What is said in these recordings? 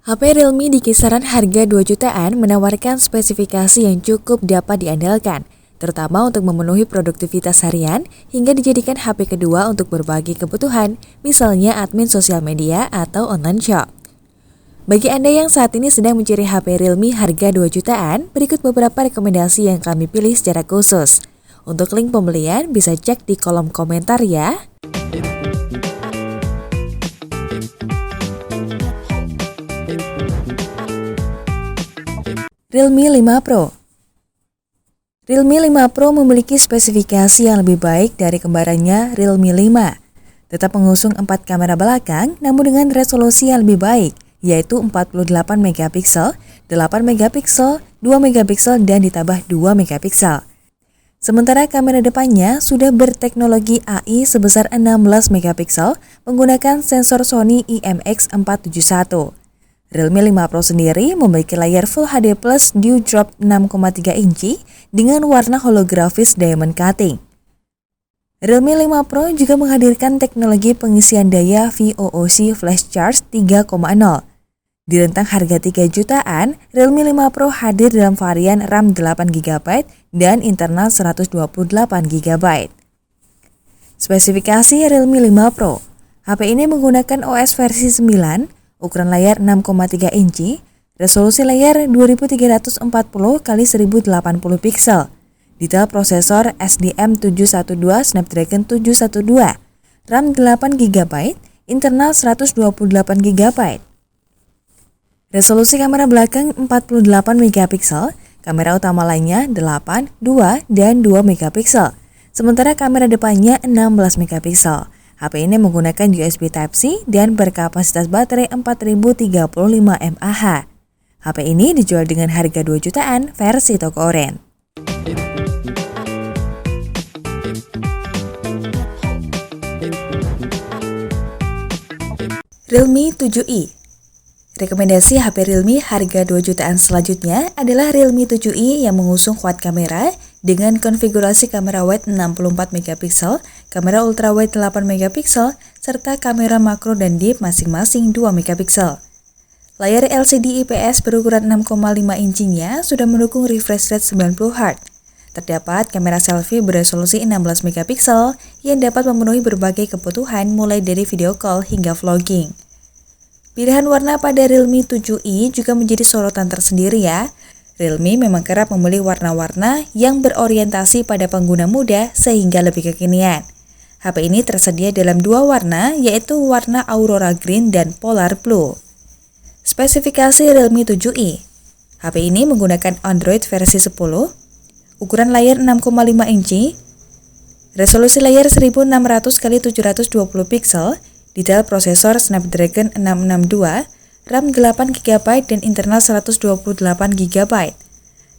HP Realme di kisaran harga 2 jutaan menawarkan spesifikasi yang cukup dapat diandalkan, terutama untuk memenuhi produktivitas harian hingga dijadikan HP kedua untuk berbagai kebutuhan, misalnya admin sosial media atau online shop. Bagi Anda yang saat ini sedang mencari HP Realme harga 2 jutaan, berikut beberapa rekomendasi yang kami pilih secara khusus. Untuk link pembelian bisa cek di kolom komentar ya. Realme 5 Pro. Realme 5 Pro memiliki spesifikasi yang lebih baik dari kembarannya Realme 5. Tetap mengusung 4 kamera belakang namun dengan resolusi yang lebih baik, yaitu 48 megapiksel, 8 megapiksel, 2 megapiksel dan ditambah 2 megapiksel. Sementara kamera depannya sudah berteknologi AI sebesar 16 megapiksel menggunakan sensor Sony IMX471. Realme 5 Pro sendiri memiliki layar Full HD Plus Dewdrop 6,3 inci dengan warna holografis diamond cutting. Realme 5 Pro juga menghadirkan teknologi pengisian daya VOOC Flash Charge 3.0. Di rentang harga 3 jutaan, Realme 5 Pro hadir dalam varian RAM 8GB dan internal 128GB. Spesifikasi Realme 5 Pro. HP ini menggunakan OS versi 9, ukuran layar 6,3 inci, resolusi layar 2340 x 1080 piksel, detail prosesor SDM712 Snapdragon 712, RAM 8GB, internal 128GB. Resolusi kamera belakang 48 megapiksel, kamera utama lainnya 8, 2, dan 2 megapiksel, sementara kamera depannya 16 megapiksel. HP ini menggunakan USB Type-C dan berkapasitas baterai 4035 mAh. HP ini dijual dengan harga 2 jutaan versi toko oren. Realme 7i. Rekomendasi HP Realme harga 2 jutaan selanjutnya adalah Realme 7i yang mengusung quad kamera dengan konfigurasi kamera wide 64 megapiksel, kamera ultrawide 8 megapiksel, serta kamera makro dan deep masing-masing 2 megapiksel. Layar LCD IPS berukuran 6,5 inchinya sudah mendukung refresh rate 90Hz. Terdapat kamera selfie beresolusi 16 megapiksel yang dapat memenuhi berbagai kebutuhan mulai dari video call hingga vlogging. Pilihan warna pada Realme 7i juga menjadi sorotan tersendiri ya. Realme memang kerap memilih warna-warna yang berorientasi pada pengguna muda sehingga lebih kekinian. HP ini tersedia dalam 2 warna, yaitu warna Aurora Green dan Polar Blue. Spesifikasi Realme 7i. HP ini menggunakan Android versi 10, ukuran layar 6,5 inci, resolusi layar 1600 x 720 piksel, detail prosesor Snapdragon 662, RAM 8GB dan internal 128GB.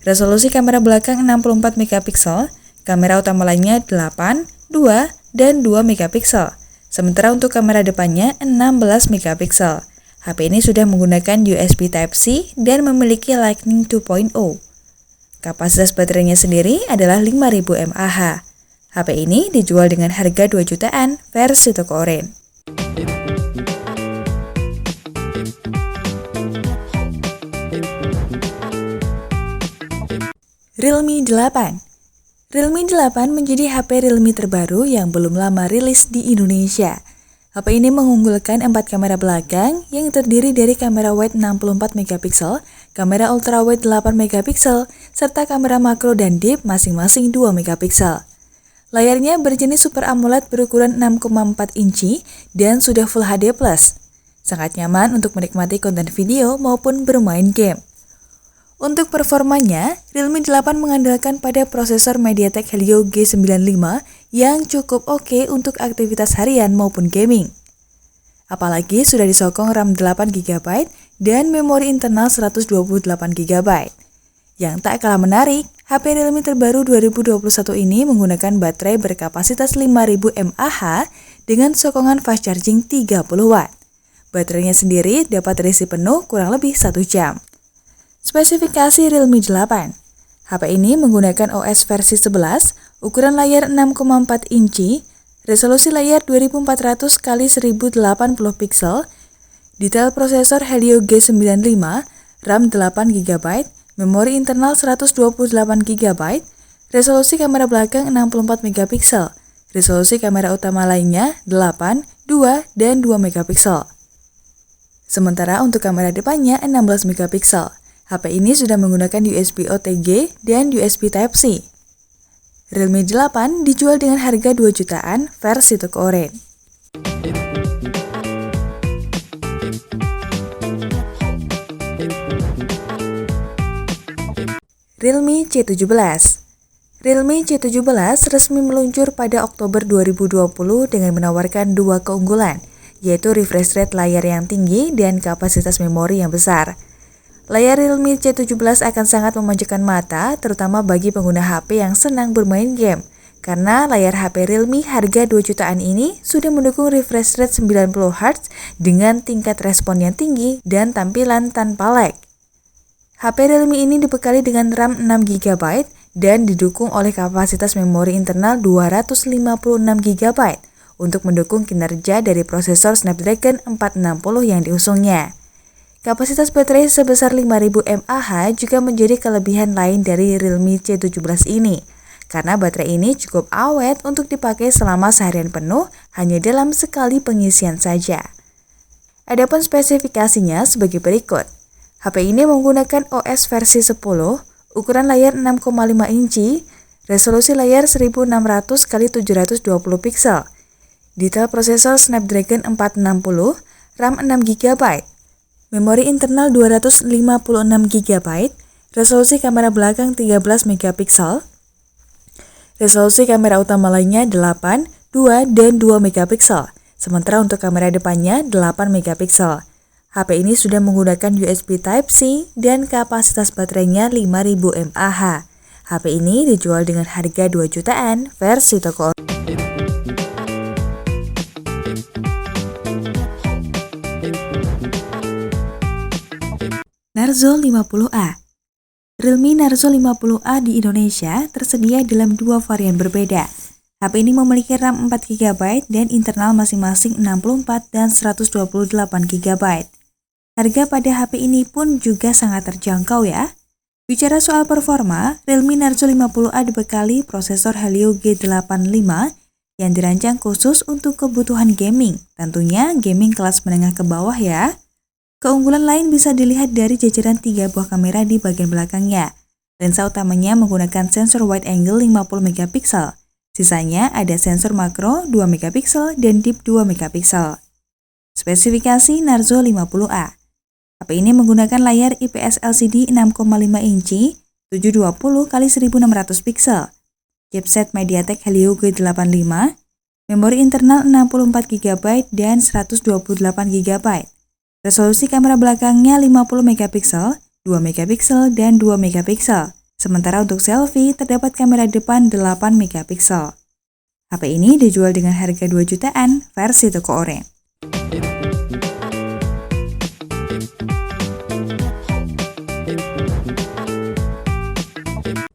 Resolusi kamera belakang 64 megapiksel, kamera utama lainnya 8, 2, dan 2 megapiksel. Sementara untuk kamera depannya 16 megapiksel. HP ini sudah menggunakan USB Type-C dan memiliki Lightning 2.0. Kapasitas baterainya sendiri adalah 5000 mAh. HP ini dijual dengan harga 2 jutaan versi toko oren. Realme 8. Realme 8 menjadi HP Realme terbaru yang belum lama rilis di Indonesia. HP ini mengunggulkan 4 kamera belakang yang terdiri dari kamera wide 64 megapiksel, kamera ultrawide 8 megapiksel, serta kamera makro dan deep masing-masing 2 megapiksel. Layarnya berjenis Super AMOLED berukuran 6,4 inci dan sudah Full HD+. Sangat nyaman untuk menikmati konten video maupun bermain game. Untuk performanya, Realme 8 mengandalkan pada prosesor MediaTek Helio G95 yang cukup oke untuk aktivitas harian maupun gaming. Apalagi sudah disokong RAM 8GB dan memori internal 128GB. Yang tak kalah menarik, HP Realme terbaru 2021 ini menggunakan baterai berkapasitas 5000 mAh dengan sokongan fast charging 30W. Baterainya sendiri dapat terisi penuh kurang lebih 1 jam. Spesifikasi Realme 8. HP ini menggunakan OS versi 11, ukuran layar 6,4 inci, resolusi layar 2400 x 1080 piksel, Detail prosesor Helio G95, RAM 8GB, memori internal 128GB, resolusi kamera belakang 64MP, resolusi kamera utama lainnya 8, 2, dan 2MP. Sementara untuk kamera depannya 16MP. HP ini sudah menggunakan USB OTG dan USB Type-C. Realme 8 dijual dengan harga 2 jutaan versi toko oren. Realme C17. Realme C17 resmi meluncur pada Oktober 2020 dengan menawarkan dua keunggulan, yaitu refresh rate layar yang tinggi dan kapasitas memori yang besar. Layar Realme C17 akan sangat memanjakan mata, terutama bagi pengguna HP yang senang bermain game. Karena layar HP Realme harga 2 jutaan ini sudah mendukung refresh rate 90Hz dengan tingkat respon yang tinggi dan tampilan tanpa lag. HP Realme ini dibekali dengan RAM 6GB dan didukung oleh kapasitas memori internal 256GB untuk mendukung kinerja dari prosesor Snapdragon 460 yang diusungnya. Kapasitas baterai sebesar 5000 mAh juga menjadi kelebihan lain dari Realme C17 ini, karena baterai ini cukup awet untuk dipakai selama seharian penuh hanya dalam sekali pengisian saja. Adapun spesifikasinya sebagai berikut. HP ini menggunakan OS versi 10, ukuran layar 6,5 inci, resolusi layar 1600x720 pixel. Detail prosesor Snapdragon 460, RAM 6GB, memori internal 256GB, resolusi kamera belakang 13MP, resolusi kamera utama lainnya 8, 2, dan 2MP, sementara untuk kamera depannya 8MP. HP ini sudah menggunakan USB Type-C dan kapasitas baterainya 5000 mAh. HP ini dijual dengan harga 2 jutaan versi toko oren. Narzo 50A. Realme Narzo 50A di Indonesia tersedia dalam dua varian berbeda. HP ini memiliki RAM 4GB dan internal masing-masing 64 dan 128GB. Harga pada HP ini pun juga sangat terjangkau ya. Bicara soal performa, Realme Narzo 50A dibekali prosesor Helio G85 yang dirancang khusus untuk kebutuhan gaming, tentunya gaming kelas menengah ke bawah ya. Keunggulan lain bisa dilihat dari jajaran 3 buah kamera di bagian belakangnya. Lensa utamanya menggunakan sensor wide angle 50MP. Sisanya ada sensor makro 2MP dan deep 2MP. Spesifikasi Narzo 50A. HP ini menggunakan layar IPS LCD 6,5 inci 720x1600 pixel, chipset MediaTek Helio G85, memori internal 64GB dan 128GB, resolusi kamera belakangnya 50MP, 2MP dan 2MP. Sementara untuk selfie terdapat kamera depan 8MP. HP ini dijual dengan harga 2 jutaan versi toko oren.